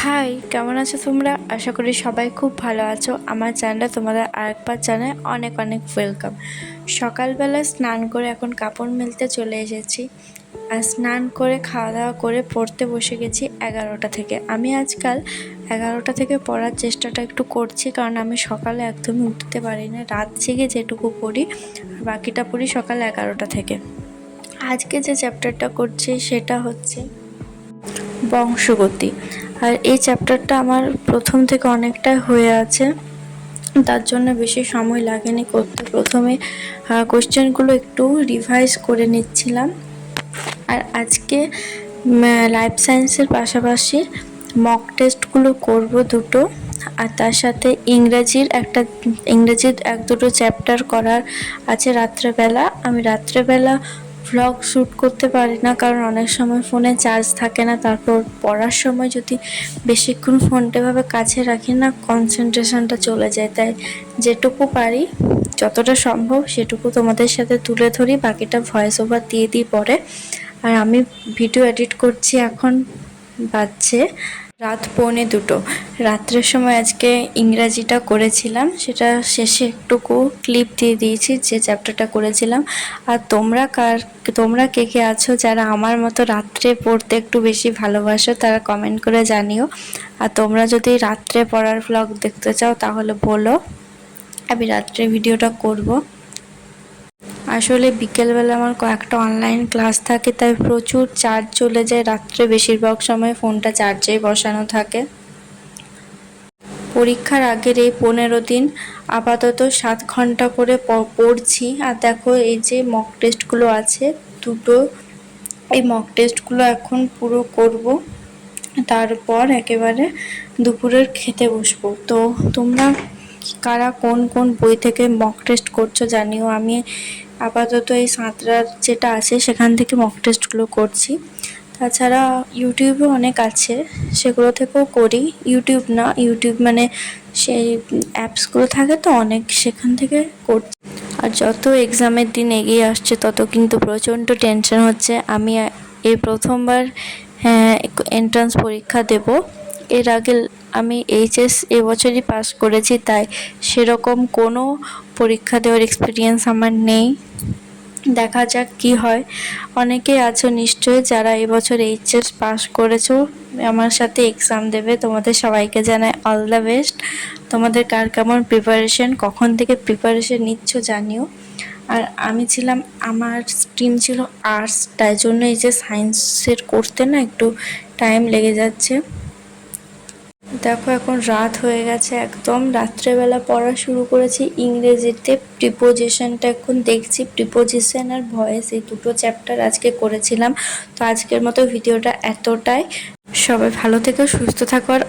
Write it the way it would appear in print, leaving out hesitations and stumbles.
High, কেমন আছো তোমরা? আশা করি সবাই খুব ভালো আছো। আমার চ্যানেলে তোমাদের আরেকবার জানাই অনেক অনেক ওয়েলকাম। সকালবেলা স্নান করে এখন কাপড় মেলতে চলে এসেছি। আর স্নান করে খাওয়া দাওয়া করে পড়তে বসে গেছি 11টা থেকে। আমি আজকাল 11টা থেকে পড়ার চেষ্টাটা একটু করছি, কারণ আমি সকালে একদমই উঠতে পারি না। রাত জেগে যেটুকু পড়ি আর বাকিটা পড়ি সকাল 11টা থেকে। আজকে যে চ্যাপ্টারটা করছি সেটা হচ্ছে বংশগতি। আর এই চ্যাপ্টারটা আমার প্রথম থেকে অনেকটাই হয়ে আছে, তার জন্য বেশি সময় লাগেনি করতে। প্রথমে কোশ্চেনগুলো একটু রিভাইজ করে নিচ্ছিলাম। আর আজকে লাইফ সায়েন্সের পাশাপাশি মক টেস্টগুলো করব দুটো। আর তার সাথে ইংরেজির এক দুটো চ্যাপ্টার করার আছে রাত্রেবেলা। আমি রাত্রেবেলা ভ্লগ শ্যুট করতে পারি না, কারণ অনেক সময় ফোনে চার্জ থাকে না। তারপর পড়ার সময় যদি বেশিক্ষণ ফোনটা এভাবে কাছে রাখি না, কনসেন্ট্রেশনটা চলে যায়। তাই যেটুকু পারি, যতটা সম্ভব সেটুকু তোমাদের সাথে তুলে ধরি, বাকিটা ভয়েস ওভার দিয়ে দিই পরে। আর আমি ভিডিও এডিট করছি, এখন বাজছে রাত 1:45। রাত্রের সময় আজকে ইংরাজিটা করেছিলাম, সেটা শেষে একটুকু ক্লিপ দিয়ে দিয়েছি যে চ্যাপ্টারটা করেছিলাম। আর তোমরা কে কে আছো যারা আমার মতো রাত্রে পড়তে একটু বেশি ভালোবাসো, তারা কমেন্ট করে জানিও। আর তোমরা যদি রাত্রে পড়ার ভ্লগ দেখতে চাও তাহলে বলো, আমি রাত্রে ভিডিওটা করব। আসলে বিকেলবেলা আমার কয়েকটা অনলাইন ক্লাস থাকে, তাই প্রচুর চার্জ চলে যায়। রাত্রে বেশিরভাগ সময় ফোনটা চার্জেই বসানো থাকে। পরীক্ষার আগের এই 15 দিন আপাতত 7 ঘন্টা করে পড়ছি। আর দেখো, এই যে মক টেস্টগুলো আছে দুটো, এই মক টেস্টগুলো এখন পুরো করব, তারপর একেবারে দুপুরের খেতে বসবো। তো তোমরা কারা কোন কোন বই থেকে মক টেস্ট করছো জানিও। আমি আপাতত এই সাঁতরার যেটা আছে সেখান থেকে মক টেস্টগুলো করছি। তাছাড়া ইউটিউবে অনেক আছে, সেগুলো থেকেও করি। ইউটিউব না, ইউটিউব মানে সেই অ্যাপসগুলো থাকে তো অনেক, সেখান থেকে করছি। আর যত এক্সামের দিন এগিয়ে আসছে তত কিন্তু প্রচণ্ড টেনশন হচ্ছে। আমি এই প্রথমবার এন্ট্রান্স পরীক্ষা দেব। এর আগে আমি এইচএস এবছরই পাস করেছি, তাই সেরকম কোনো পরীক্ষা দেওয়ার এক্সপিরিয়েন্স আমার নেই। দেখা যাক কি হয়। অনেকেই আছো নিশ্চয়ই যারা এবছর এইচএস পাস করেছো, আমার সাথে এক্সাম দেবে। তোমাদের সবাইকে জানাই অল দ্য বেস্ট। তোমাদের কার কেমন প্রিপারেশন, কখন থেকে প্রিপারেশন নিচ্ছ জানিও। আর আমার স্ট্রিম ছিল আর্টস, তাই জন্য এই যে সায়েন্সের করতে না একটু টাইম লেগে যাচ্ছে। দেখো, এখন রাত হয়ে গেছে একদম। রাত্রেবেলা পড়া শুরু করেছি ইংরেজিতে। প্রিপোজিশনটা এখন দেখছি, প্রিপোজিশন আর ভয়েস, এই দুটো চ্যাপ্টার আজকে করেছিলাম। তো আজকের মতো ভিডিওটা এতটাই। সবাই ভালো থেকো, সুস্থ থাকো, আর